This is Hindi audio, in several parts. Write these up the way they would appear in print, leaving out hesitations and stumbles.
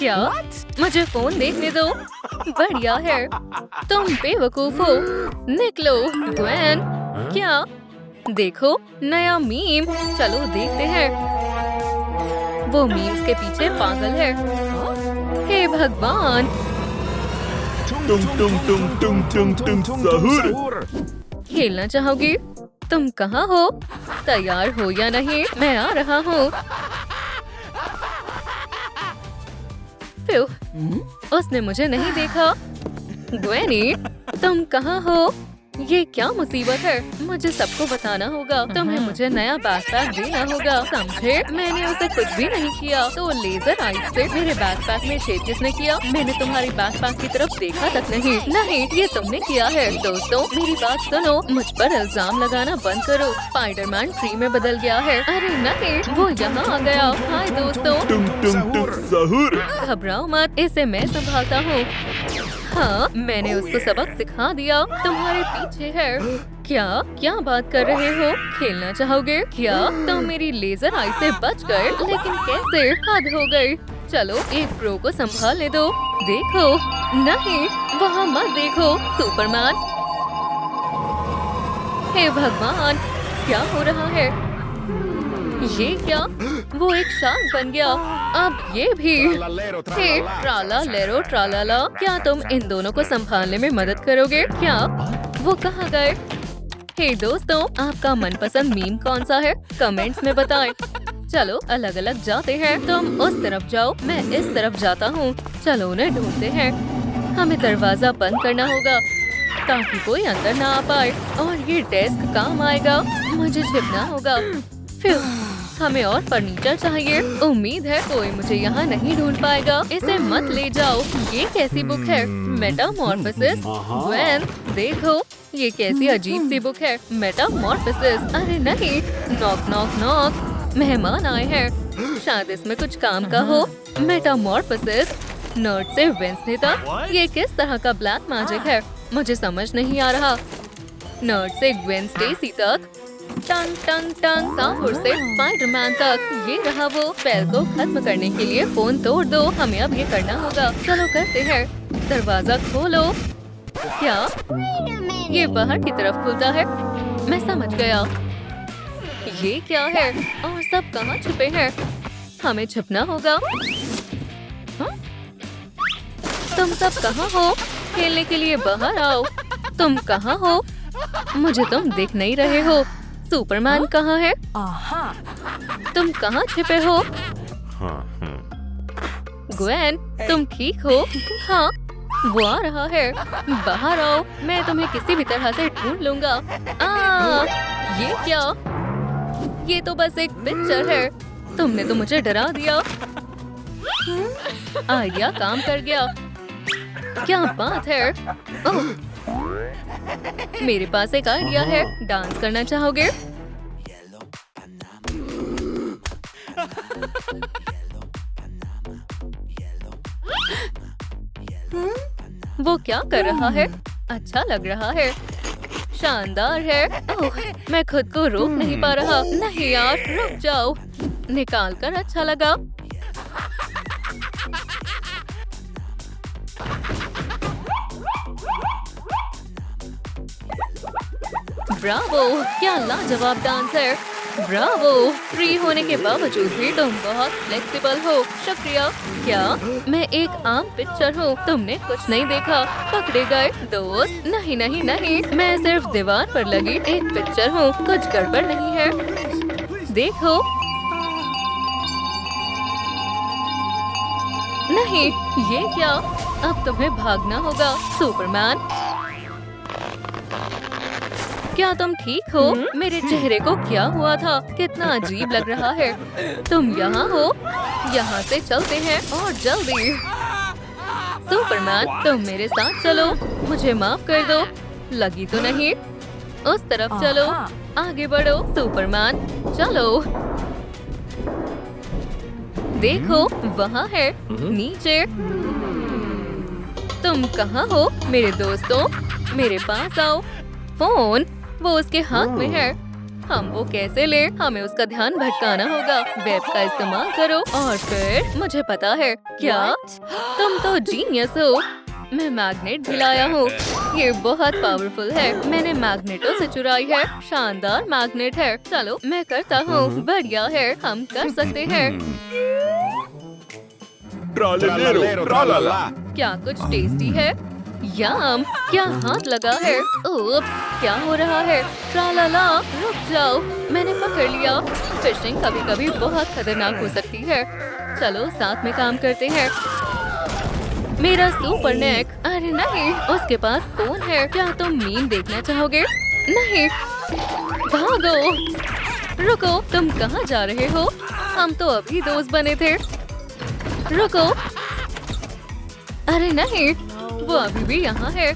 क्या? मुझे फोन देखने दो। बढ़िया है। तुम बेवकूफ हो। निकलो। ग्वेन, क्या? देखो, नया मीम। चलो देखते हैं। वो मीम्स के पीछे पागल है। हे भगवान! टुंग टुंग टुंग टुंग टुंग टुंग सहूर। खेलना चाहोगे? तुम कहाँ हो? तैयार हो या नहीं? मैं आ रहा हूँ। उसने मुझे नहीं देखा। ग्वेनी, तुम कहाँ हो? ये क्या मुसीबत है? मुझे सबको बताना होगा। तुम्हें मुझे नया बैकपैक देना होगा, समझे? मैंने उसे कुछ भी नहीं किया। तो लेजर आइज से मेरे बैकपैक में छेद किसने किया? मैंने तुम्हारी बैकपैक की तरफ देखा तक नहीं। नहीं, ये तुमने किया है। दोस्तों, मेरी बात सुनो। मुझ पर इल्जाम लगाना बंद करो। स्पाइडरमैन ट्री में बदल गया है। अरे नहीं, वो यहाँ आ गया। हाय दोस्तों। टुंग टुंग टुंग सहूर। घबराओ मत, इसे मैं संभालता हूँ। हाँ, मैंने उसको सबक सिखा दिया। तुम्हारे पीछे है। क्या? क्या बात कर रहे हो? खेलना चाहोगे? क्या तुम मेरी लेजर आई से बच गए? लेकिन कैसे? हद हो गई। चलो, एक प्रो को संभालने दो। देखो। नहीं, वहाँ मत देखो। सुपरमैन! हे भगवान! क्या हो रहा है? ये क्या? वो एक शार्क बन गया। अब ये भी। हे ट्राला लेरो ट्रालाला, क्या तुम इन दोनों को संभालने में मदद करोगे? क्या? वो कहाँ गए? हे दोस्तों, आपका मनपसंद मीम कौन सा है? कमेंट्स में बताएं। चलो, अलग अलग जाते हैं। तुम उस तरफ जाओ, मैं इस तरफ जाता हूँ। चलो, उन्हें ढूंढते हैं। हमें दरवाजा बंद करना होगा ताकि कोई अंदर ना आ पाए। और ये डेस्क काम आएगा। मुझे छिपना होगा। फिर हमें और फर्नीचर चाहिए। उम्मीद है कोई मुझे यहाँ नहीं ढूंढ पाएगा। इसे मत ले जाओ। ये कैसी बुक है? मेटामॉर्फोसिस। ग्वेन, देखो, ये कैसी अजीब सी बुक है। मेटामॉर्फोसिस। अरे नहीं। Knock knock knock. मेहमान आए हैं। शायद इसमें कुछ काम का हो। मेटामॉर्फोसिस। नर्ड से वेंसडे तक। ये किस तरह का ब्लैक मैजिक है? मुझे समझ नहीं आ रहा। नर्ड से वेंसडे तक। टंग टंग टंग। साहुर से स्पाइडरमैन तक। ये रहा वो। स्पेल को खत्म करने के लिए फोन तोड़ दो। हमें अब ये करना होगा। चलो करते हैं। दरवाजा खोलो। क्या? ये बाहर की तरफ खुलता है। मैं समझ गया। ये क्या है? और सब कहाँ छुपे हैं? हमें छुपना होगा। हाँ? तुम सब कहाँ हो? खेलने के लिए बाहर आओ। तुम कहाँ हो? मुझे तुम दिख नहीं रहे हो। सुपरमैन कहाँ है? तुम कहाँ छिपे हो? ग्वेन, तुम ठीक हो? हाँ, वो आ रहा है। बाहर आओ, मैं तुम्हें किसी भी तरह से ढूंढ लूंगा। ये क्या? ये तो बस एक पिक्चर है। तुमने तो मुझे डरा दिया। आइडिया काम कर गया। क्या बात है? ओह, मेरे पास एक आइडिया है। डांस करना चाहोगे? वो क्या कर रहा है? अच्छा लग रहा है। शानदार है। ओह, मैं खुद को रोक नहीं पा रहा। नहीं यार, रुक जाओ। निकाल कर अच्छा लगा। ब्रावो! क्या लाजवाब डांस है। ब्रावो! फ्री होने के बावजूद भी तुम बहुत फ्लेक्सिबल हो। शुक्रिया। क्या? मैं एक आम पिक्चर हूँ। तुमने कुछ नहीं देखा। पकड़े गए दोस्त। नहीं नहीं नहीं, मैं सिर्फ दीवार पर लगी एक पिक्चर हूँ। कुछ गड़बड़ नहीं है। देखो। नहीं, ये क्या? अब तुम्हें भागना होगा। सुपरमैन, क्या तुम ठीक हो? मेरे चेहरे को क्या हुआ था? कितना अजीब लग रहा है। तुम यहाँ हो? यहाँ से चलते हैं और जल्दी। सुपरमैन, तुम मेरे साथ चलो। मुझे माफ कर दो। लगी तो नहीं? उस तरफ चलो। आगे बढ़ो। सुपरमैन, चलो। देखो, वहाँ है नीचे। तुम कहाँ हो मेरे दोस्तों? मेरे पास आओ। फोन, वो उसके हाथ में है। हम वो कैसे लें? हमें उसका ध्यान भटकाना होगा। वेब का इस्तेमाल करो और फिर मुझे पता है। क्या तुम तो जीनियस हो। मैं मैग्नेट भी लाया हूँ। ये बहुत पावरफुल है। मैंने मैग्नेटों से चुराई है। शानदार मैग्नेट है। चलो मैं करता हूँ। बढ़िया है, हम कर सकते हैं। ट्रालेलेरो ट्रालाला। क्या कुछ टेस्टी है? यम! क्या हाथ लगा है? ओप! क्या हो रहा है? ट्रालाला! रुक जाओ, मैंने पकड़ लिया। फिशिंग कभी-कभी बहुत खतरनाक हो सकती है। चलो साथ में काम करते हैं। मेरा सुपर नेक। अरे नहीं, उसके पास फोन है। क्या तुम मीम देखना चाहोगे? नहीं, भागो। रुको, तुम कहाँ जा रहे हो? हम तो अभी दोस्त बने थे। रुको। अरे नहीं, वो अभी भी यहाँ है।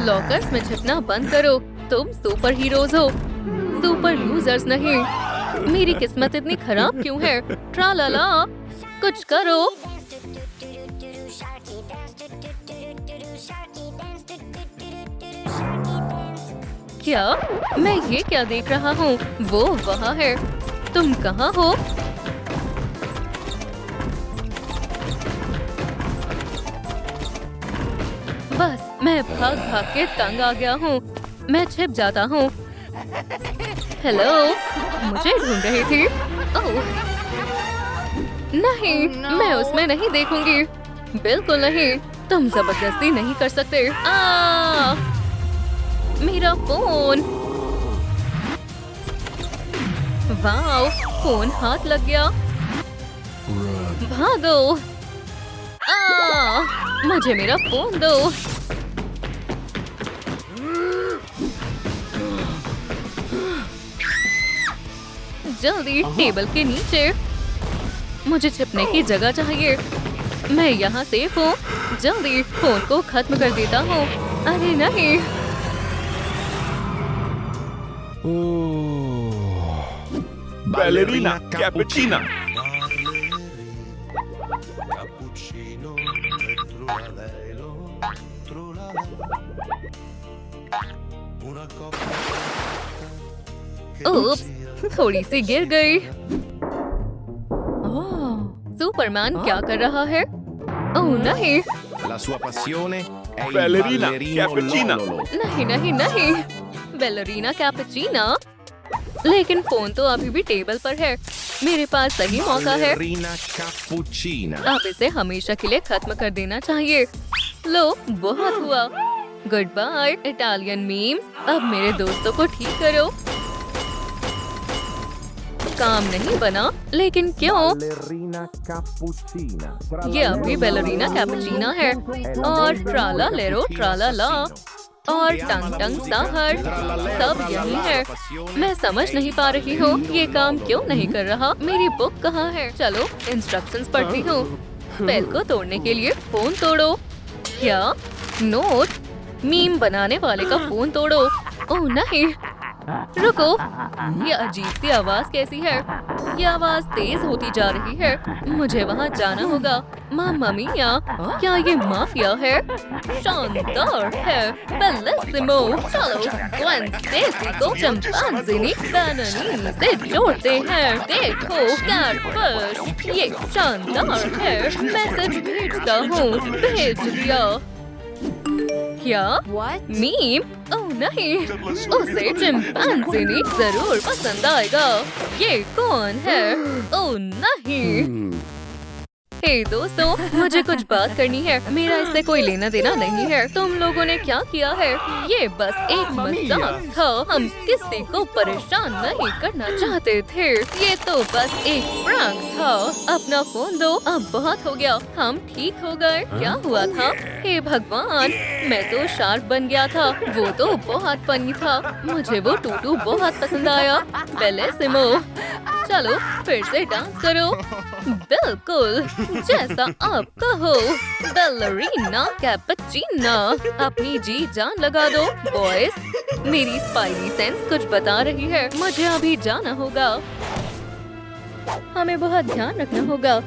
लॉकर्स में छिपना बंद करो। तुम सुपर हीरोज हो, सुपर लूजर्स नहीं। मेरी किस्मत इतनी खराब क्यों है? ट्रालाला, कुछ करो। क्या? मैं ये क्या देख रहा हूँ? वो वहाँ है। तुम कहाँ हो? बस मैं भाग भाग के तंग आ गया हूँ। मैं छिप जाता हूँ। हेलो, मुझे ढूंढ रही थी। ओह नहीं, मैं उसमें नहीं देखूंगी। बिल्कुल नहीं, तुम जबरदस्ती नहीं कर सकते। मेरा फोन। वाओ, फोन हाथ लग गया। भागो। मुझे मेरा फोन दो। जल्दी टेबल के नीचे। मुझे छिपने की जगह चाहिए। मैं यहाँ सेफ हूँ। जल्दी फोन को खत्म कर देता हूँ। अरे नहीं। बैलेरिना कैपुचिना। ओप्स, थोड़ी सी गिर गई। सुपरमैन क्या कर रहा है? ओह नहीं। La sua passione è il Ballerina ballerino cappuccina. Lololo. नहीं नहीं नहीं, बैलेरिना कैपुचिना। लेकिन फोन तो अभी भी टेबल पर है। मेरे पास सही मौका है। Ballerina cappuccina. अब इसे हमेशा के लिए खत्म कर देना चाहिए। लो, बहुत हुआ। Good bye Italian memes. अब मेरे दोस्तों को ठीक करो। काम नहीं बना, लेकिन क्यों? Ballerina cappuccina. ये अभी बैलेरिना कैपुचिना है। और ट्राला लेरो ट्राला ला और टंग टंग साहर सब यही है। मैं समझ नहीं पा रही हूँ ये काम क्यों नहीं कर रहा। मेरी बुक कहाँ है? चलो इंस्ट्रक्शंस पढ़ती हूँ। स्पेल को तोड़ने के लिए फोन तोड़ो। क्या? नोट? मीम बनाने वाले का फोन तोड़ो। ओह नहीं, रुको। ये अजीब सी आवाज कैसी है? ये आवाज तेज होती जा रही है। मुझे वहाँ जाना होगा। मामा मिया, क्या ये माफिया है? शानदार है। बेलिसिमो। चलो ग्वेन स्टेसी को चिंपैंजी बैनानी से जोड़ते हैं। देखो कैटफिश, ये शानदार है। मैसेज भेजता हूँ। भेज दिया। क्या? मीम? ओह नहीं, उसे चिंपैंजी जरूर पसंद आएगा। ये कौन है? ओह नहीं। हे दोस्तों, मुझे कुछ बात करनी है। मेरा इससे कोई लेना देना नहीं है। तुम लोगों ने क्या किया है? ये बस एक मजाक था। हम किसी को परेशान नहीं करना चाहते थे। ये तो बस एक प्रैंक था। अपना फोन दो। अब बहुत हो गया। हम ठीक हो गए। क्या हुआ था? हे भगवान, मैं तो शार्क बन गया था। वो तो बहुत फनी था। मुझे वो टूटू बहुत पसंद आया। बेलिसिमो। चलो फिर से डांस करो। बिल्कुल जैसा आप कहो। बैलेरिना कैपुचिना। अपनी जी जान लगा दो बॉयज। मेरी स्पाइडी सेंस कुछ बता रही है। मुझे अभी जाना होगा। हमें बहुत ध्यान रखना होगा।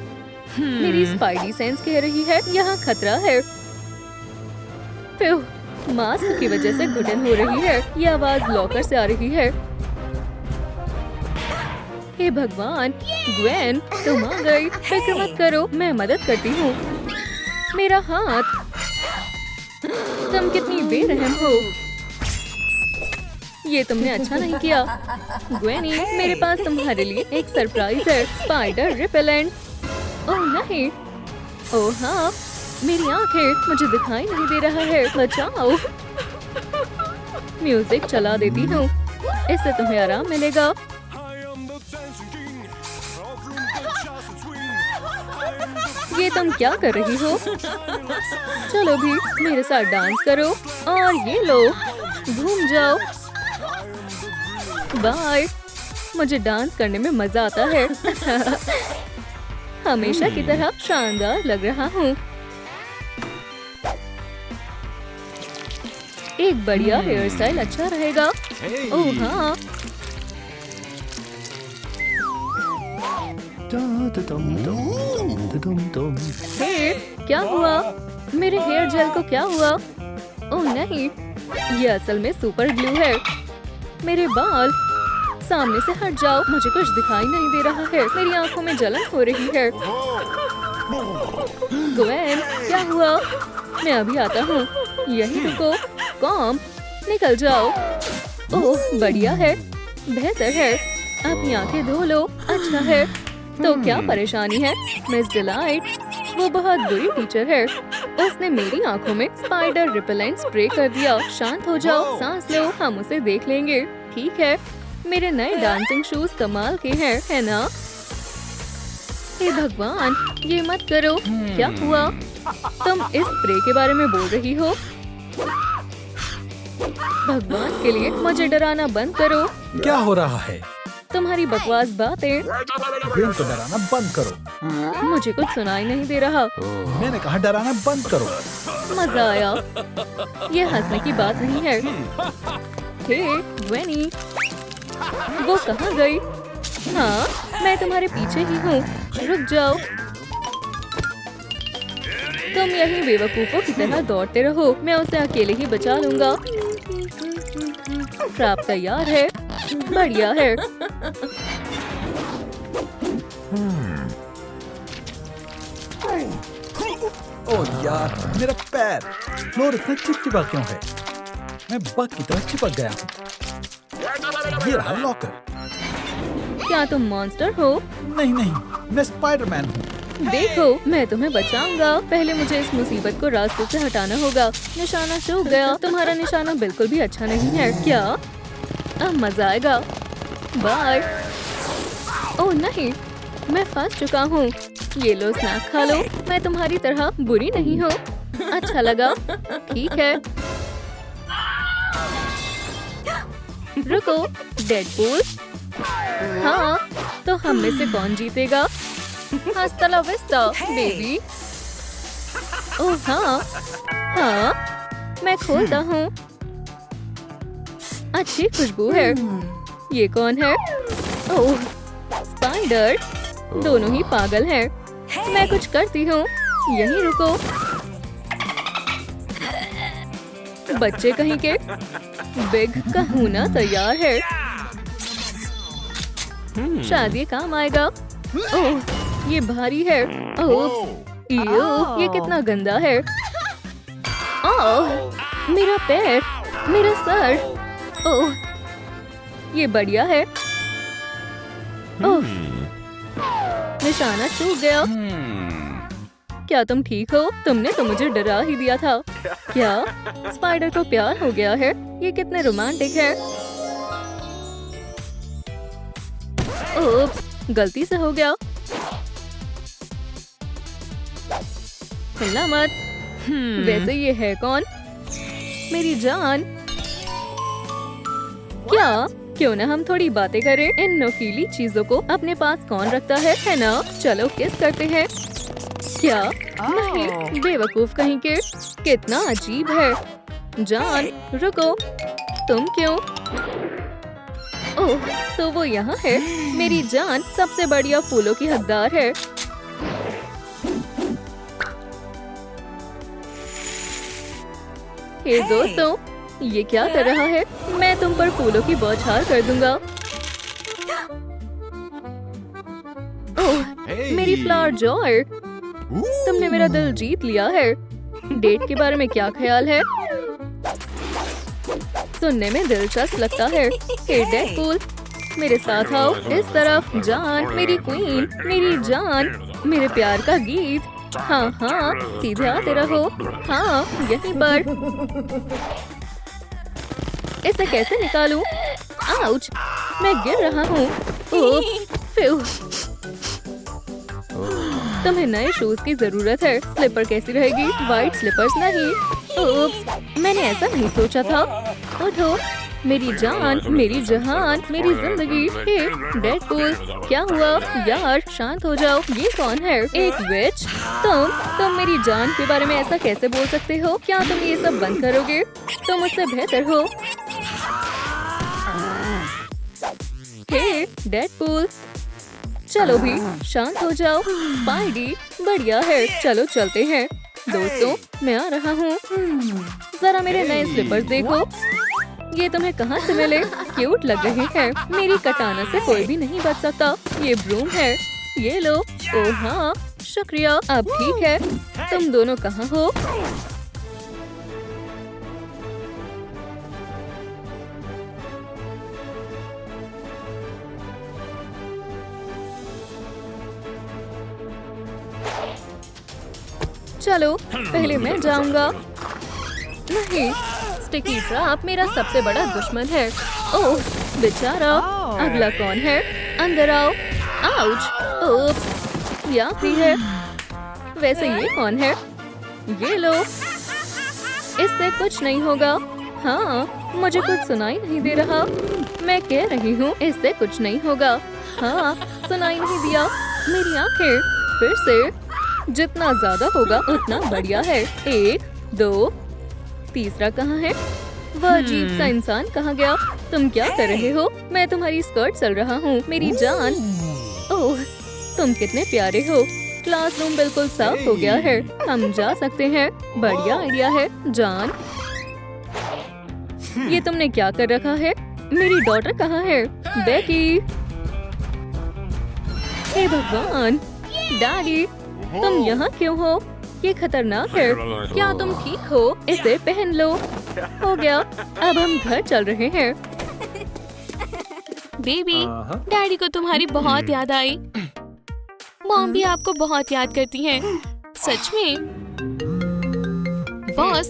मेरी स्पाइडी सेंस कह रही है यहाँ खतरा है। मास्क की वजह से घुटन हो रही है। ये आवाज लॉकर से आ रही है। हे भगवान, ग्वेन तुम आ गई। फिक्र मत करो, मैं मदद करती हूँ। मेरा हाथ, तुम कितनी बेरहम हो। ये तुमने अच्छा नहीं किया। ग्वेनी, मेरे पास तुम्हारे लिए एक सरप्राइज है, स्पाइडर रिपेलेंट। ओह नहीं, ओह हाँ, मेरी आंखें, मुझे दिखाई नहीं दे रहा है, बचाओ। म्यूजिक चला देती हूँ, इससे तुम्हें आराम मिलेगा। ये तुम क्या कर रही हो? चलो भी मेरे साथ डांस करो और ये लो, घूम जाओ। बाय, मुझे डांस करने में मजा आता है। हमेशा की तरह शानदार लग रहा हूँ। एक बढ़िया हेयर स्टाइल अच्छा रहेगा। ओह हाँ, हे, क्या हुआ? मेरे हेयर जेल को क्या हुआ? ओह नहीं, ये असल में सुपर ग्लू है। मेरे बाल, सामने से हट जाओ, मुझे कुछ दिखाई नहीं दे रहा है। मेरी आंखों में जलन हो रही है। ग्वेन, क्या हुआ? मैं अभी आता हूँ, यहीं रुको। कॉम, निकल जाओ। ओह बढ़िया है, बेहतर है। अपनी आंखें धो लो, अच्छा है। तो क्या परेशानी है मिस डिलाइट? वो बहुत बुरी टीचर है। उसने मेरी आंखों में स्पाइडर रिपेलेंट स्प्रे कर दिया। शांत हो जाओ, सांस लो, हम उसे देख लेंगे। ठीक है, मेरे नए डांसिंग शूज कमाल के हैं, है ना? हे भगवान, ये मत करो। क्या हुआ? तुम इस स्प्रे के बारे में बोल रही हो? भगवान के लिए मुझे डराना बंद करो। क्या हो रहा है? तुम्हारी बकवास बातें। ग्वेन को डराना बंद करो। मुझे कुछ सुनाई नहीं दे रहा। मैंने कहा डराना बंद करो। मजा आया। ये हंसने की बात नहीं है। हे ग्वेनी, वो कहाँ गई? हाँ, मैं तुम्हारे पीछे ही हूँ, रुक जाओ। तुम यहीं बेवकूफों की तरह दौड़ते रहो, मैं उसे अकेले ही बचा लूंगा। ट्रैप तैयार है, बढ़िया है। ओह यार, मेरा पैर, फ्लोर इतना चिपचिपा क्यों है? मैं बग की तरह चिपक गया हूँ। ये रहा लॉकर। क्या तुम मॉन्स्टर हो? नहीं नहीं, मैं स्पाइडरमैन हूँ। देखो, मैं तुम्हें बचाऊंगा। पहले मुझे इस मुसीबत को रास्ते से हटाना होगा। निशाना चूक गया। तुम्हारा निशाना बिल्कुल भी अच्छा नहीं है। क्या? अब मजा आएगा। बाय। ओह नहीं, मैं फंस चुका हूँ। ये लो, स्नैक खा लो। मैं तुम्हारी तरह बुरी नहीं हूँ। अच्छा लगा। ठीक है, रुको। डेडपूल, हाँ, तो हम में से कौन जीतेगा? हस्ता ला विस्ता, बेबी। ओह हाँ, हाँ, मैं खोलता हूँ। अच्छी खुशबू है। ये कौन है? ओह, स्पाइडर। दोनों ही पागल हैं। मैं कुछ करती हूँ, यहीं रुको। बच्चे कहीं के। बिग कहूना तैयार है। शायद ये काम आएगा। ओह, ये भारी है। ओह, ये कितना गंदा है। ओह, मेरा पैर, मेरा सर। ओह, ये बढ़िया है। ओह, निशाना चूक गया। क्या तुम ठीक हो? तुमने तो मुझे डरा ही दिया था। क्या स्पाइडर को प्यार हो गया है? ये कितने रोमांटिक है। ओह, गलती से हो गया। हिलना मत। वैसे ये है कौन? मेरी जान। क्या? क्यों ना हम थोड़ी बातें करें? इन नुकीली चीजों को अपने पास कौन रखता है ना? चलो किस करते हैं। क्या? नहीं, बेवकूफ कहीं के। कितना अजीब है। जान, रुको। तुम क्यों? ओह, तो वो यहाँ है। मेरी जान सबसे बढ़िया फूलों की हकदार है। हे दोस्तों, ये क्या कर रहा है? मैं तुम पर फूलों की बौछार कर दूंगा। मेरी फ्लावर जॉय, तुमने मेरा दिल जीत लिया है। डेट के बारे में क्या ख्याल है? सुनने में दिलचस्प लगता है। हे डेडपूल, मेरे साथ आओ। इस तरफ। जान, मेरी क्वीन, मेरी जान, मेरे प्यार का गीत। हाँ हाँ, सीधे आते रहो। हाँ, यहीं पर। इसे कैसे निकालूं? आउच, मैं गिर रहा हूँ। तुम्हें नए शूज की जरूरत है। स्लीपर कैसी रहेगी? वाइट स्लीपर्स नहीं। ओप्स, मैंने ऐसा नहीं सोचा था। उठो, मेरी जान, मेरी जहान, मेरी जिंदगी। हे डेडपूल, क्या हुआ? यार शांत हो जाओ। ये कौन है? एक विच? तुम मेरी जान के बारे में ऐसा कैसे बोल सकते हो? क्या तुम ये सब बंद करोगे? तुम मुझसे बेहतर हो। हे डेडपूल, चलो भी शांत हो जाओ। स्पाइडी, बढ़िया है। चलो चलते हैं। दोस्तों, मैं आ रहा हूँ। जरा मेरे नए स्लीपर्स देखो। ये तुम्हें कहाँ से मिले? क्यूट लग रहे हैं। मेरी कटाना से कोई भी नहीं बच सकता। ये ब्रूम है। ये लो। ओह हाँ, शुक्रिया। अब ठीक है। तुम दोनों कहाँ हो? चलो, पहले मैं जाऊंगा। नहीं, स्टिकी ट्रैप मेरा सबसे बड़ा दुश्मन है। ओह बेचारा। अगला कौन है? अंदर आओ। आउच। ओह, यहाँ भी है। वैसे ये कौन है? ये लो। इससे कुछ नहीं होगा। हाँ, मुझे कुछ सुनाई नहीं दे रहा। मैं कह रही हूँ इससे कुछ नहीं होगा। हाँ, सुनाई नहीं दिया। मेरी आंखें। फिर से। जितना ज्यादा होगा उतना बढ़िया है। 1, 2, तीसरा कहाँ है? वह अजीब सा इंसान कहाँ गया? तुम क्या कर रहे हो? मैं तुम्हारी स्कर्ट चल रहा हूँ, मेरी जान। ओह, तुम कितने प्यारे हो। क्लासरूम बिल्कुल साफ हो गया है। हम जा सकते हैं। बढ़िया आइडिया है जान। ये तुमने क्या कर रखा है? मेरी डॉटर कहाँ है? बेकी। हे भगवान, डैडी, तुम यहाँ क्यों हो? ये खतरनाक है। क्या तुम ठीक हो? इसे पहन लो। हो गया। अब हम घर चल रहे हैं। बेबी, डैडी को तुम्हारी बहुत याद आई। मॉम भी आपको बहुत याद करती हैं। सच में? बॉस,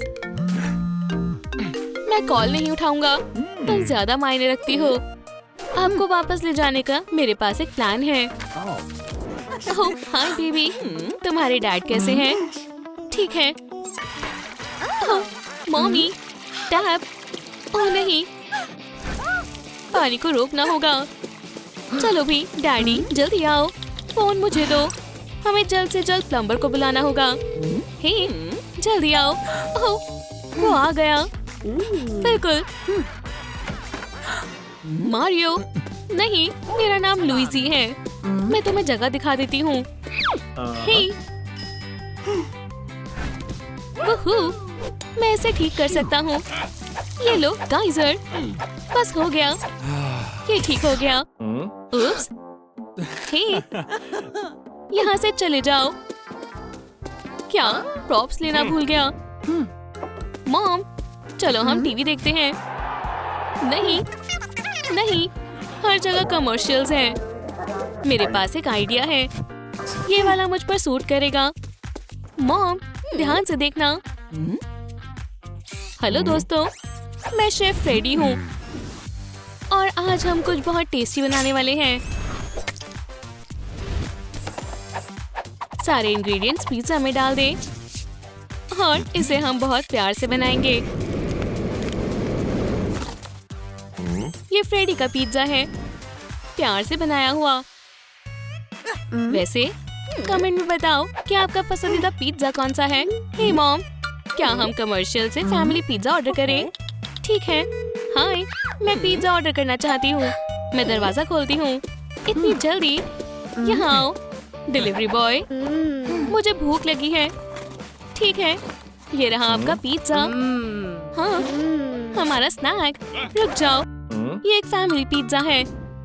मैं कॉल नहीं उठाऊंगा। तुम ज्यादा मायने रखती हो। आपको वापस ले जाने का मेरे पास एक प्लान है। ओह हाँ बेबी, तुम्हारे डैड कैसे हैं? ठीक है। ओह मॉमी, डैड। ओह नहीं, पानी को रोकना होगा। चलो भी डैडी, जल्दी आओ। फोन मुझे दो। हमें जल्द से जल्द प्लम्बर को बुलाना होगा। हे, जल्दी आओ। ओह, वो आ गया। बिल्कुल। मारियो, नहीं, मेरा नाम लुइजी है। मैं तुम्हें जगह दिखा देती हूँ। हे, वुहू, मैं इसे ठीक कर सकता हूँ। ये लो गाइजर। बस हो गया। ये ठीक हो गया। उप्स। हे, यहाँ से चले जाओ। क्या प्रॉप्स लेना भूल गया? मॉम, चलो हम टीवी देखते हैं। नहीं, नहीं, हर जगह कमर्शियल्स हैं। मेरे पास एक आइडिया है। ये वाला मुझ पर सूट करेगा। मॉम, ध्यान से देखना। हेलो दोस्तों, मैं शेफ फ्रेडी हूँ और आज हम कुछ बहुत टेस्टी बनाने वाले हैं। सारे इंग्रेडिएंट्स पिज्जा में डाल दें और इसे हम बहुत प्यार से बनाएंगे। ये फ्रेडी का पिज्जा है, प्यार से बनाया हुआ। वैसे कमेंट में बताओ कि आपका पसंदीदा पिज्जा कौन सा है। हे मॉम, क्या हम कमर्शियल से फैमिली पिज्जा ऑर्डर करें? ठीक है। हाय, मैं पिज्जा ऑर्डर करना चाहती हूँ। मैं दरवाजा खोलती हूँ। इतनी जल्दी? यहाँ आओ डिलीवरी बॉय, मुझे भूख लगी है। ठीक है, ये रहा आपका पिज्जा। हाँ, हमारा स्नैक। रुक जाओ, ये एक फैमिली पिज्जा है।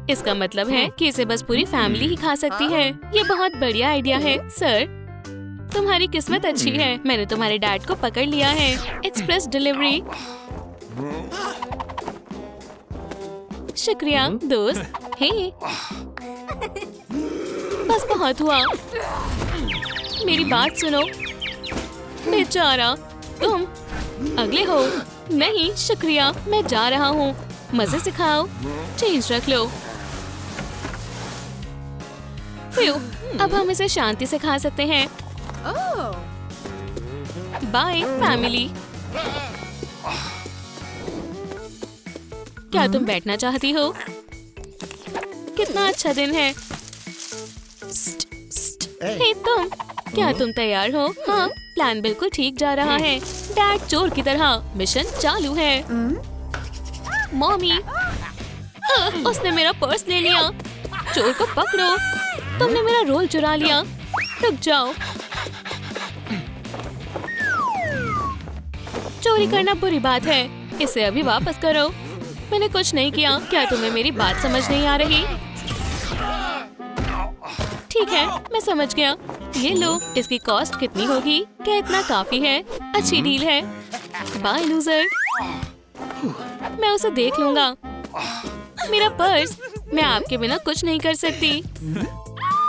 इसका मतलब है कि इसे बस पूरी फैमिली ही खा सकती है। ये बहुत बढ़िया आइडिया है सर। तुम्हारी किस्मत अच्छी है, मैंने तुम्हारे डैड को पकड़ लिया है। Express delivery. शुक्रिया दोस्त। हे बस बहुत हुआ, मेरी बात सुनो। बेचारा तुम अगले हो। नहीं शुक्रिया, मैं जा रहा हूँ। मजे से खाओ, चेंज रख लो। अब हम इसे शांति से खा सकते हैं। Bye family. क्या तुम बैठना चाहती हो? कितना अच्छा दिन है। हे तुम, क्या तुम तैयार हो? हाँ, प्लान बिल्कुल ठीक जा रहा है। डैड चोर की तरह मिशन चालू है। मॉमी, उसने मेरा पर्स ले लिया। चोर को पकड़ो, तुमने मेरा रोल चुरा लिया। रुक जाओ। चोरी करना बुरी बात है, इसे अभी वापस करो। मैंने कुछ नहीं किया। क्या तुम्हें मेरी बात समझ नहीं आ रही? ठीक है, मैं समझ गया। ये लो, इसकी कॉस्ट कितनी होगी? क्या इतना काफी है? अच्छी डील है। Bye loser. मैं उसे देख लूंगा। मेरा पर्स, मैं आपके बिना कुछ नहीं कर सकती।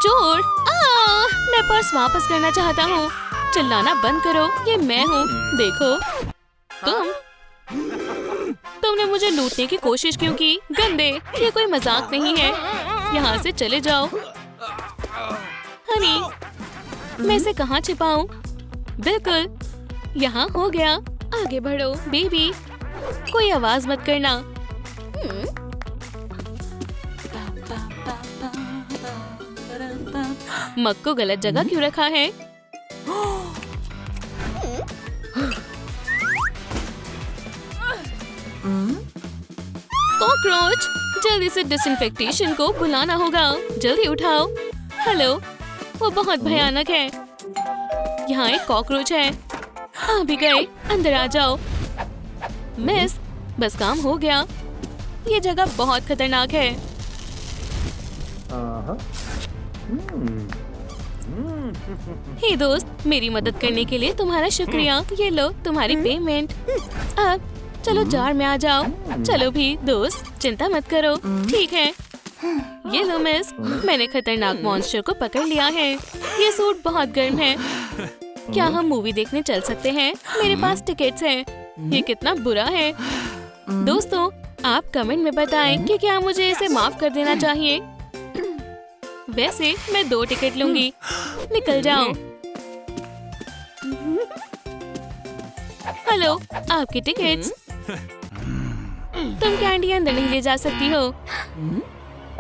चोर! मैं पर्स वापस करना चाहता हूँ। चिल्लाना बंद करो, ये मैं हूँ। देखो तुमने मुझे लूटने की कोशिश क्यों की? गंदे, ये कोई मजाक नहीं है। यहाँ से चले जाओ। हनी, मैं इसे कहाँ छिपाऊं? बिल्कुल, यहाँ हो गया। आगे बढ़ो बेबी, कोई आवाज मत करना। मग को गलत जगह क्यों रखा है? कॉकरोच, जल्दी से डिसइंफेक्टेशन को बुलाना होगा। जल्दी उठाओ। हेलो, वो बहुत भयानक है। यहाँ एक कॉकरोच है। आ भी गए, अंदर आ जाओ। मिस, बस काम हो गया। ये जगह बहुत खतरनाक है। हे दोस्त, मेरी मदद करने के लिए तुम्हारा शुक्रिया। ये लो तुम्हारी पेमेंट। अब चलो जार में आ जाओ। चलो भी दोस्त, चिंता मत करो। ठीक है, ये लो मिस, मैंने खतरनाक मॉन्स्टर को पकड़ लिया है। ये सूट बहुत गर्म है। क्या हम मूवी देखने चल सकते हैं? मेरे पास टिकट्स हैं। ये कितना बुरा है। दोस्तों, आप कमेंट में बताएं कि क्या मुझे इसे माफ कर देना चाहिए। वैसे मैं 2 टिकट लूंगी। निकल जाओ। हेलो, आपकी टिकट्स। तुम कैंडी अंदर नहीं ले जा सकती हो,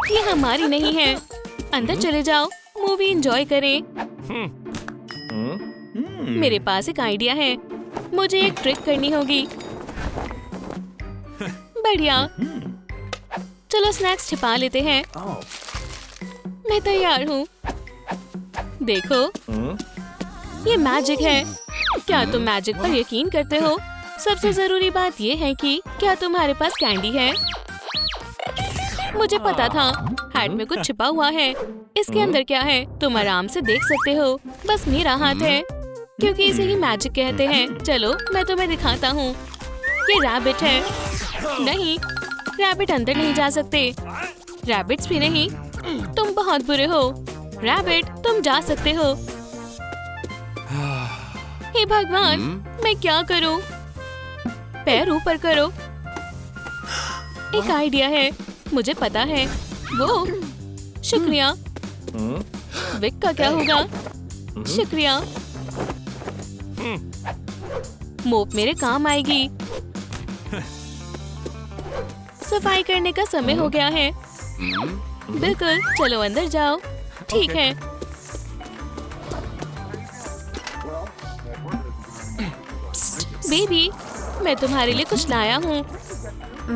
ये हमारी नहीं है। अंदर चले जाओ, मूवी एंजॉय करें। मेरे पास एक आइडिया है। मुझे एक ट्रिक करनी होगी। बढ़िया, चलो स्नैक्स छिपा लेते हैं। मैं तैयार हूँ। देखो, ये मैजिक है। क्या तुम मैजिक पर यकीन करते हो? सबसे जरूरी बात ये है कि क्या तुम्हारे पास कैंडी है? मुझे पता था, हैट में कुछ छिपा हुआ है। इसके अंदर क्या है तुम आराम से देख सकते हो। बस मेरा हाथ है, क्योंकि इसे ही मैजिक कहते हैं। चलो मैं तुम्हें दिखाता हूँ। ये रैबिट है। नहीं, रैबिट अंदर नहीं जा सकते। रैबिट्स भी नहीं। तुम बहुत बुरे हो। रैबिट, तुम जा सकते हो। हे भगवान, मैं क्या करूं? पैर ऊपर करो। एक आइडिया है, मुझे पता है। वो शुक्रिया। विक का क्या होगा? शुक्रिया। मोप मेरे काम आएगी। सफाई करने का समय हो गया है। बिल्कुल, चलो अंदर जाओ। ठीक है। बेबी, मैं तुम्हारे लिए कुछ लाया हूँ।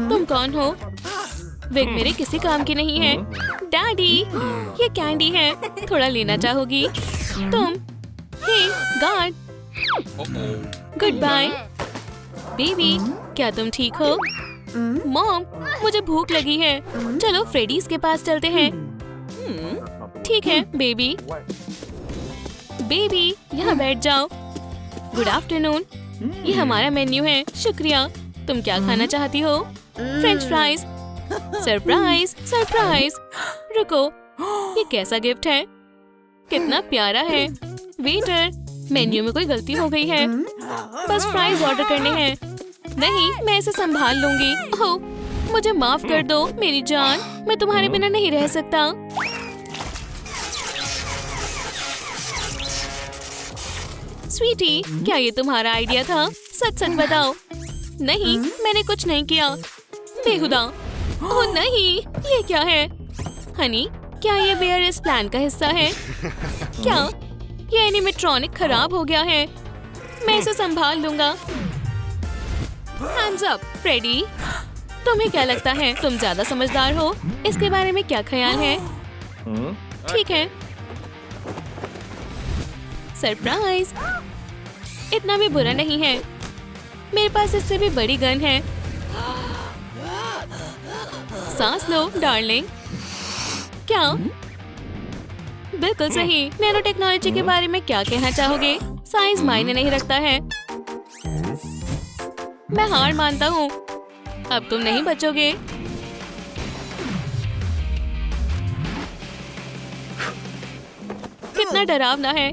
तुम कौन हो? विग मेरे किसी काम की नहीं है। डैडी, ये कैंडी है, थोड़ा लेना चाहोगी? तुम? हे गार्ड, गुड बाय। बेबी, क्या तुम ठीक हो? मॉम, मुझे भूख लगी है। चलो फ्रेडीज के पास चलते हैं। ठीक है बेबी। बेबी, यहाँ बैठ जाओ। Good afternoon. ये हमारा मेन्यू है। शुक्रिया। तुम क्या खाना चाहती हो? French fries. Surprise surprise. रुको, ये कैसा गिफ्ट है? कितना प्यारा है। वेटर, मेन्यू में कोई गलती हो गई है। बस फ्राइज ऑर्डर करने हैं। नहीं, मैं इसे संभाल लूंगी। ओह, मुझे माफ कर दो मेरी जान। मैं तुम्हारे बिना नहीं रह सकता। स्वीटी, क्या ये तुम्हारा आइडिया था? सच सच बताओ। नहीं, मैंने कुछ नहीं किया। बेहुदा। ओह नहीं, ये क्या है? हनी, क्या ये बेयर इस प्लान का हिस्सा है? क्या ये एनिमेट्रॉनिक खराब हो गया है? मैं इसे संभाल लूंगा। Hands up Freddy. तुम्हें क्या लगता है तुम ज्यादा समझदार हो? इसके बारे में क्या ख्याल है? ठीक है। सरप्राइज। इतना भी बुरा नहीं है। मेरे पास इससे भी बड़ी गन है। सांस लो डार्लिंग। क्या? बिल्कुल सही। नैनो टेक्नोलॉजी के बारे में क्या कहना चाहोगे? साइंस मायने नहीं रखता है। मैं हार मानता हूँ। अब तुम नहीं बचोगे। कितना डरावना है।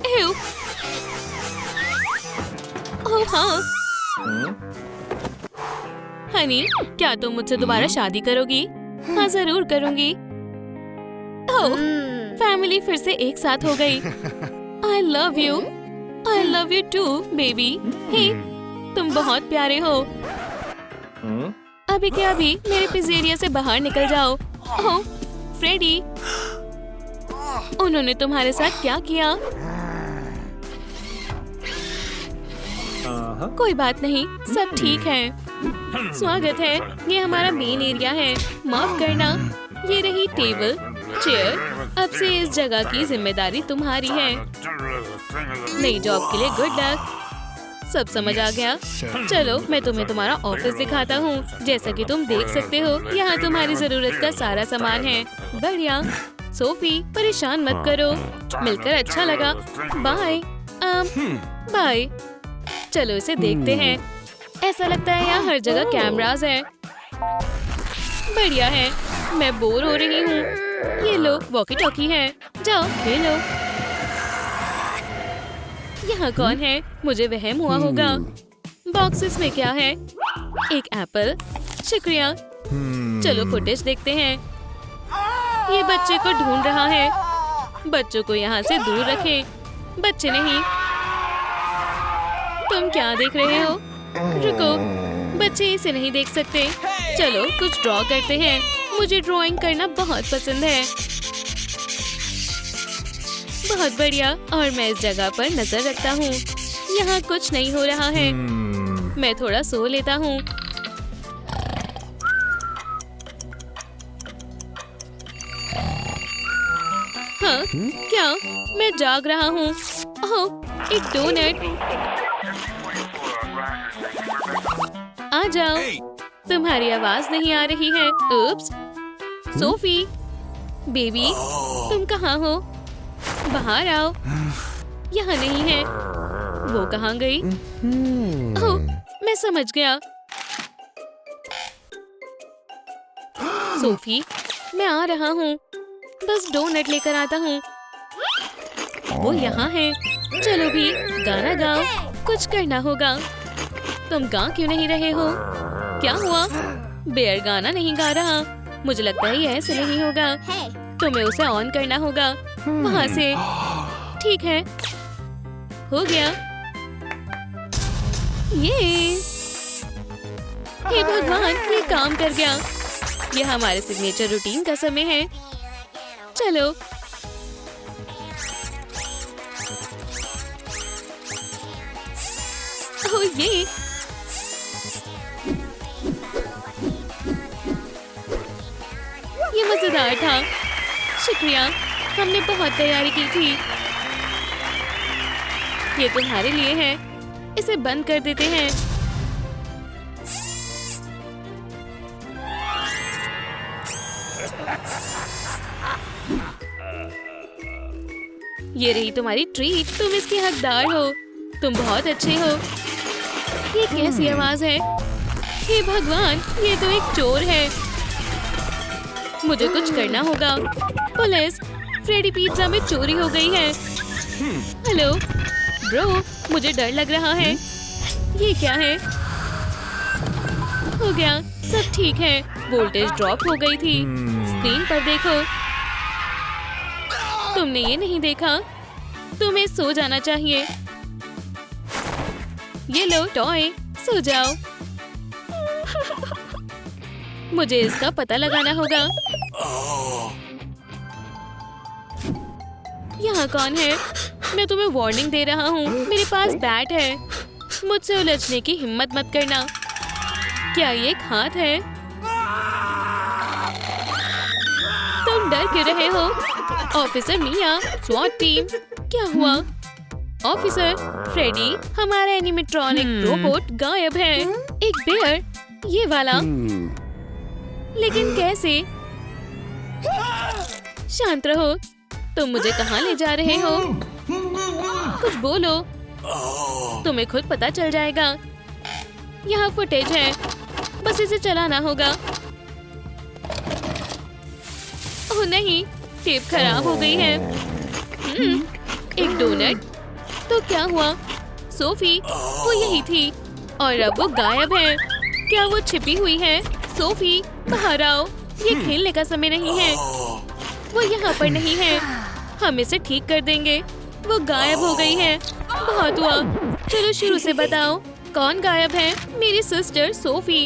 एव। ओह हाँ। हनी, क्या तुम मुझसे दोबारा शादी करोगी? हाँ जरूर करूंगी। ओह, फैमिली फिर से एक साथ हो गई। I love you. I love you too, baby. हे, तुम बहुत प्यारे हो। अभी के अभी मेरे पिज़्ज़ेरिया से बाहर निकल जाओ। ओह, फ्रेडी, उन्होंने तुम्हारे साथ क्या किया? कोई बात नहीं, सब ठीक है। स्वागत है। ये हमारा मेन एरिया है। माफ करना। ये रही टेबल, चेयर। अब से इस जगह की जिम्मेदारी तुम्हारी है। नई जॉब के लिए गुड लक। सब समझ आ गया। चलो मैं तुम्हें तुम्हारा ऑफिस दिखाता हूँ। जैसा कि तुम देख सकते हो, यहाँ तुम्हारी जरूरत का सारा सामान है। बढ़िया। सोफी, परेशान मत करो। मिलकर अच्छा लगा। बाय। बाय। चलो इसे देखते हैं। ऐसा लगता है यहाँ हर जगह कैमरास है। बढ़िया है। मैं बोर हो रही हूँ। ये लो, वॉकी टॉकी है। जाओ ले लो। यहाँ कौन है? मुझे वहम हुआ होगा। बॉक्सेस में क्या है? एक एप्पल। शुक्रिया। चलो फुटेज देखते हैं। ये बच्चे को ढूंढ रहा है। बच्चों को यहाँ से दूर रखें। बच्चे नहीं। तुम क्या देख रहे हो? रुको, बच्चे इसे नहीं देख सकते। चलो कुछ ड्रॉ करते हैं। मुझे ड्राइंग करना बहुत पसंद है। बहुत बढ़िया। और मैं इस जगह पर नजर रखता हूँ। यहाँ कुछ नहीं हो रहा है। मैं थोड़ा सो लेता हूँ। हाँ, क्या? मैं जाग रहा हूँ। ओह, एक डोनट। आ जाओ। तुम्हारी आवाज नहीं आ रही है। उप्स। सोफी, बेबी, तुम कहाँ हो? बाहर आओ। यहाँ नहीं है। वो कहाँ गई? ओह, मैं समझ गया। सोफी, मैं आ रहा हूँ। बस डोनट लेकर आता हूँ। वो यहाँ है। चलो भी गाना गाओ। कुछ करना होगा। तुम गा क्यों नहीं रहे हो? क्या हुआ? बेयर गाना नहीं गा रहा। मुझे लगता है ये ऐसे नहीं होगा। तुम्हें उसे ऑन करना होगा वहाँ से। ठीक है, हो गया। ये हे भगवान, ये काम कर गया। ये हमारे सिग्नेचर रूटीन का समय है। चलो ओह ये मजेदार था। शुक्रिया, हमने बहुत तैयारी की थी। ये तुम्हारे लिए है। इसे बंद कर देते हैं। ये रही तुम्हारी ट्रीट। तुम इसकी हकदार हो। तुम बहुत अच्छे हो। ये कैसी आवाज है? हे भगवान, ये तो एक चोर है। मुझे कुछ करना होगा। पुलिस, फ्रेडी पिज्जा में चोरी हो गई है। हेलो ब्रो, मुझे डर लग रहा है। ये क्या है? हो गया, सब ठीक है। वोल्टेज ड्रॉप हो गई थी। स्क्रीन पर देखो। तुमने ये नहीं देखा? तुम्हें सो जाना चाहिए। ये लो टॉय, सो जाओ। मुझे इसका पता लगाना होगा। यहाँ कौन है? मैं तुम्हें वार्निंग दे रहा हूँ। मेरे पास बैट है। मुझसे उलझने की हिम्मत मत करना। क्या ये एक हाथ है? तुम डर क्यों रहे हो? ऑफिसर मिया, स्वॉट टीम। क्या हुआ? ऑफिसर फ्रेडी, हमारा एनिमेट्रॉनिक रोबोट गायब है। एक बेयर, ये वाला। लेकिन कैसे? शांत रहो। तुम मुझे कहाँ ले जा रहे हो? कुछ बोलो। तुम्हें खुद पता चल जाएगा। यहाँ फुटेज है, बस इसे चलाना होगा। ओह नहीं, टेप खराब हो गई है। एक डोनट। तो क्या हुआ? सोफी, वो यही थी और अब वो गायब है। क्या वो छिपी हुई है? सोफी, बाहर आओ। ये खेलने का समय नहीं है। वो यहाँ पर नहीं है। हम इसे ठीक कर देंगे। वो गायब हो गई है। बहुत हुआ। चलो शुरू से बताओ, कौन गायब है? मेरी सिस्टर सोफी।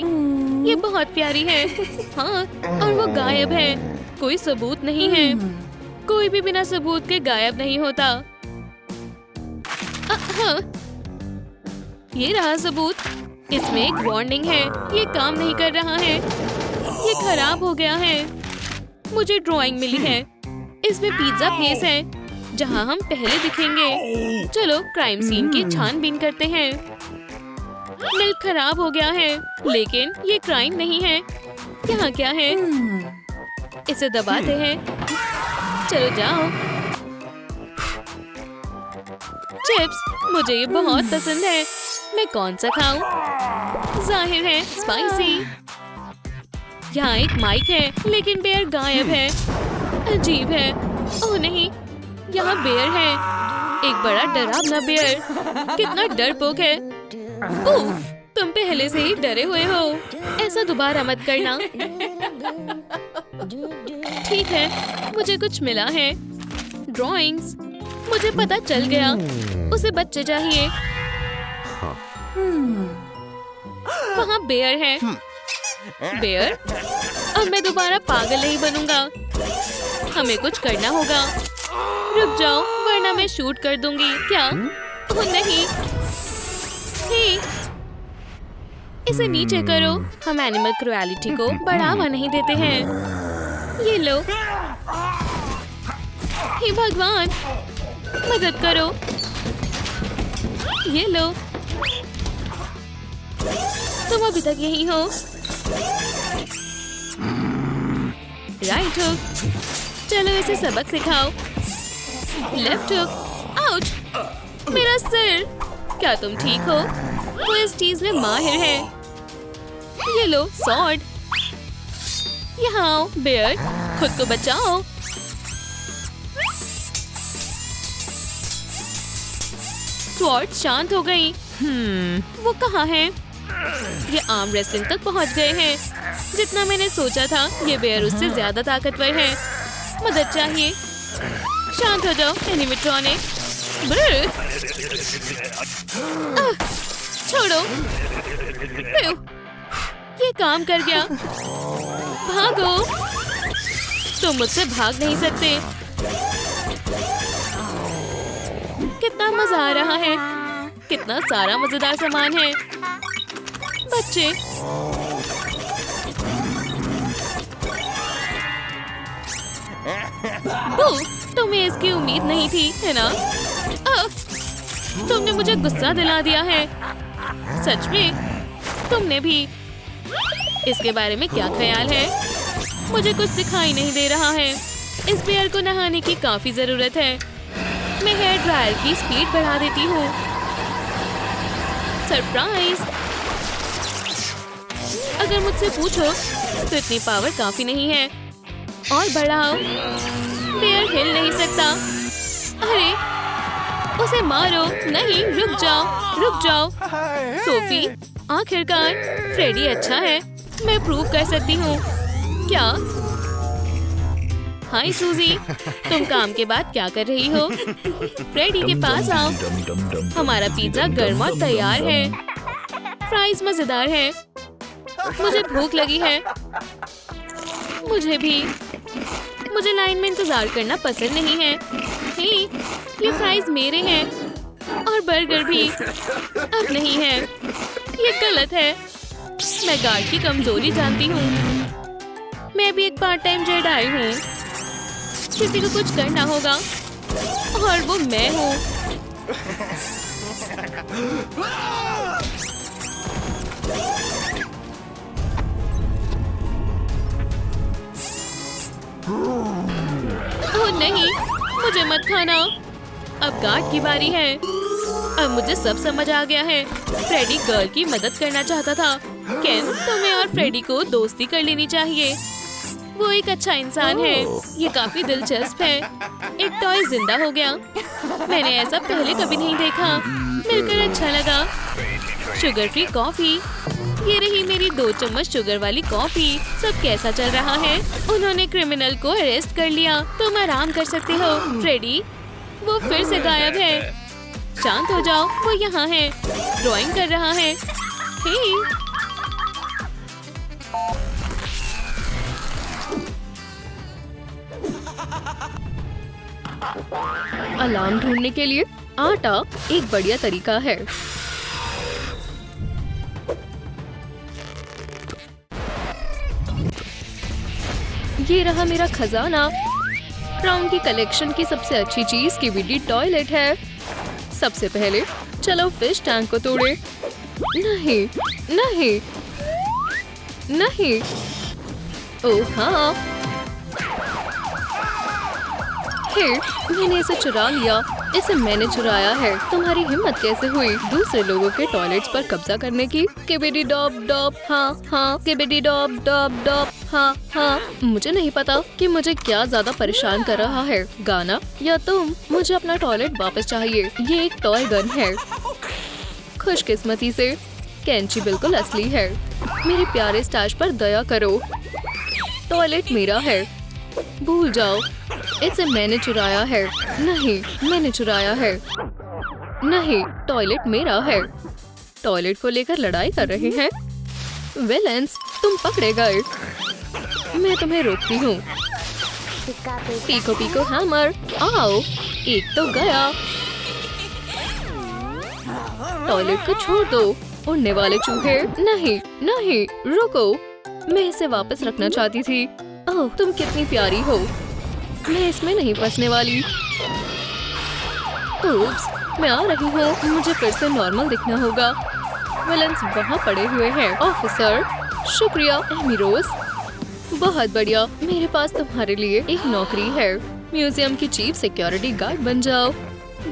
ये बहुत प्यारी है। हाँ, और वो गायब है। कोई सबूत नहीं है। कोई भी बिना सबूत के गायब नहीं होता। हाँ, ये रहा सबूत। इसमें एक वार्निंग है। ये काम नहीं कर रहा है। ये खराब हो गया है। मुझे ड्राइंग मिली है। इसमें पिज्जा प्लेस है जहाँ हम पहले दिखेंगे। चलो क्राइम सीन की छानबीन करते हैं। मिल्क खराब हो गया है, लेकिन ये क्राइम नहीं है। यहाँ क्या है? इसे दबाते हैं। चलो जाओ। चिप्स, मुझे ये बहुत पसंद है। मैं कौन सा खाऊं? जाहिर है स्पाइसी। यहाँ एक माइक है, लेकिन बेयर गायब है। अजीब है। ओह नहीं, यहाँ बेयर है। एक बड़ा डरावना बेयर। कितना डरपोक है। ओह, तुम पहले से ही डरे हुए हो। ऐसा दोबारा मत करना। ठीक है, मुझे कुछ मिला है। ड्राइंग्स। मुझे पता चल गया। उसे बच्चे चाहिए। वहाँ बेयर है। बेयर, अब मैं दोबारा पागल नहीं बनूंगा। हमें कुछ करना होगा। रुक जाओ, वरना मैं शूट कर दूंगी। क्या? ओह नहीं। हे, इसे नीचे करो। हम एनिमल क्रुएलिटी को बढ़ावा नहीं देते हैं। ये लो। हे भगवान, मदद करो। ये लो। तुम अभी तक यही हो। Right hook. चलो इसे सबक सिखाओ। Left hook. आउच, मेरा सिर। क्या तुम ठीक हो? वो इस चीज में माहिर है। ये लो सॉर्ड। यहाँ आओ बेयर, खुद को बचाओ। स्वॉर्ड शांत हो गई। वो कहाँ है? ये आर्म रेसलिंग तक पहुँच गए हैं। जितना मैंने सोचा था, ये बेयर उससे ज्यादा ताकतवर है। मदद चाहिए। शांत हो जाओ एनिमेट्रॉनिक। छोड़ो। ये काम कर गया। भागो। तुम मुझसे भाग नहीं सकते। कितना मजा आ रहा है। कितना सारा मजेदार सामान है। बच्चे, तुम्हें इसकी उम्मीद नहीं थी, है ना? तुमने मुझे गुस्सा दिला दिया है। सच में? तुमने भी। इसके बारे में क्या ख्याल है? मुझे कुछ दिखाई नहीं दे रहा है। इस बेयर को नहाने की काफी जरूरत है। मैं हेयर ड्रायर की स्पीड बढ़ा देती हूँ। सरप्राइज! अगर मुझसे पूछो तो इतनी पावर काफी नहीं है। और बढ़ाओ। बेयर हिल नहीं सकता। अरे उसे मारो। नहीं, रुक जाओ। सोफी, आखिरकार फ्रेडी अच्छा है। मैं प्रूव कर सकती हूँ। क्या? हाय सूजी, तुम काम के बाद क्या कर रही हो? फ्रेडी के पास आओ। हमारा पिज्जा गर्म और तैयार है। फ्राइज मजेदार है। मुझे भूख लगी है। मुझे भी। मुझे लाइन में इंतजार करना पसंद नहीं है। हे, ये फ्राइज मेरे हैं और बर्गर भी अब नहीं है। ये गलत है। मैं गार्ड की कमजोरी जानती हूँ। मैं भी एक पार्ट टाइम जेडाई हूँ। किसी को कुछ करना होगा और वो मैं हूँ। ओह नहीं, मुझे मत खाना। अब गार्ड की बारी है। अब मुझे सब समझ आ गया है। फ्रेडी गर्ल की मदद करना चाहता था। केन, तुम्हें और फ्रेडी को दोस्ती कर लेनी चाहिए। वो एक अच्छा इंसान है। ये काफी दिलचस्प है। एक टॉय जिंदा हो गया। मैंने ऐसा पहले कभी नहीं देखा। मिलकर अच्छा लगा। Sugar free coffee. ये रही मेरी 2 चम्मच शुगर वाली कॉफी। सब कैसा चल रहा है? उन्होंने क्रिमिनल को अरेस्ट कर लिया। तुम आराम कर सकते हो। फ्रेडी, वो फिर से गायब है। शांत हो जाओ, वो यहाँ है। ड्राइंग कर रहा है। हे, अलार्म ढूंढने के लिए आटा एक बढ़िया तरीका है। ये रहा मेरा खजाना। क्राउन की कलेक्शन की सबसे अच्छी चीज KBD टॉयलेट है। सबसे पहले चलो फिश टैंक को तोड़े। नहीं, नहीं, नहीं। ओह हाँ, मैंने इसे चुरा लिया। इसे मैंने चुराया है। तुम्हारी हिम्मत कैसे हुई दूसरे लोगों के टॉयलेट्स पर कब्जा करने की? KBD डॉप डॉप हाँ, KBD डॉप डॉप डॉप हाँ। मुझे नहीं पता कि मुझे क्या ज्यादा परेशान कर रहा है, गाना या तुम। मुझे अपना टॉयलेट वापस चाहिए। ये एक टॉय गन है। खुशकिस्मती से कैंची बिल्कुल असली है। मेरे प्यारे स्टैश पर दया करो। टॉयलेट मेरा है, भूल जाओ। इसे मैंने चुराया है। नहीं, मैंने चुराया है। नहीं, टॉयलेट मेरा है। टॉयलेट को लेकर लड़ाई कर रहे हैं। विलेंस, तुम पकड़े गए। मैं तुम्हें रोकती हूँ। पीको पीको हैमर, आओ। एक तो गया। टॉयलेट को छोड़ दो, उड़ने वाले चूहे। नहीं, नहीं, रुको। मैं इसे वापस रखना चाहती थी। ओह, तुम कितनी प्यारी हो। मैं इसमें नहीं फंसने वाली। oops, मैं आ रही हूँ। मुझे फिर से नॉर्मल दिखना होगा। विलेंस वहाँ पड़े हुए हैं। ऑफिसर, शुक्रिया एमी रोज। बहुत बढ़िया। मेरे पास तुम्हारे लिए एक नौकरी है। म्यूजियम की चीफ सिक्योरिटी गार्ड बन जाओ।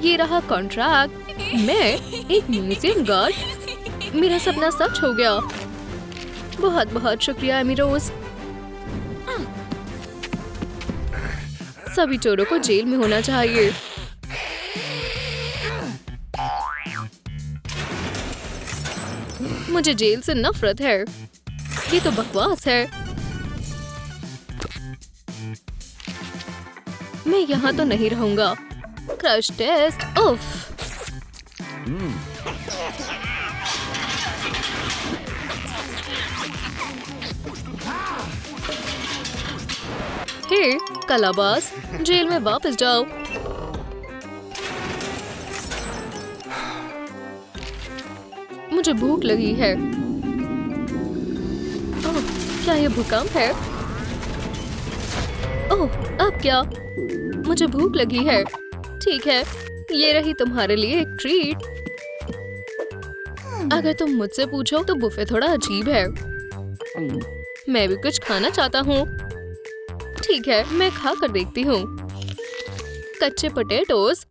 ये रहा कॉन्ट्रैक्ट। मैं एक म्यूजियम गार्ड। मेरा सपना सच हो गया। बहुत बहुत शुक्रिया एमी रोज। सभी चोरों को जेल में होना चाहिए। मुझे जेल से नफरत है। ये तो बकवास है। मैं यहाँ तो नहीं रहूंगा। Crush test. उफ। हे कलाबाज, जेल में वापस जाओ। मुझे भूख लगी है। ओह, क्या ये भूकंप है? ओह, अब क्या? मुझे भूख लगी है। ठीक है, ये रही तुम्हारे लिए एक ट्रीट। अगर तुम मुझसे पूछो तो बुफे थोड़ा अजीब है। मैं भी कुछ खाना चाहता हूँ। ठीक है, मैं खा कर देखती हूँ। कच्चे पोटैटोस,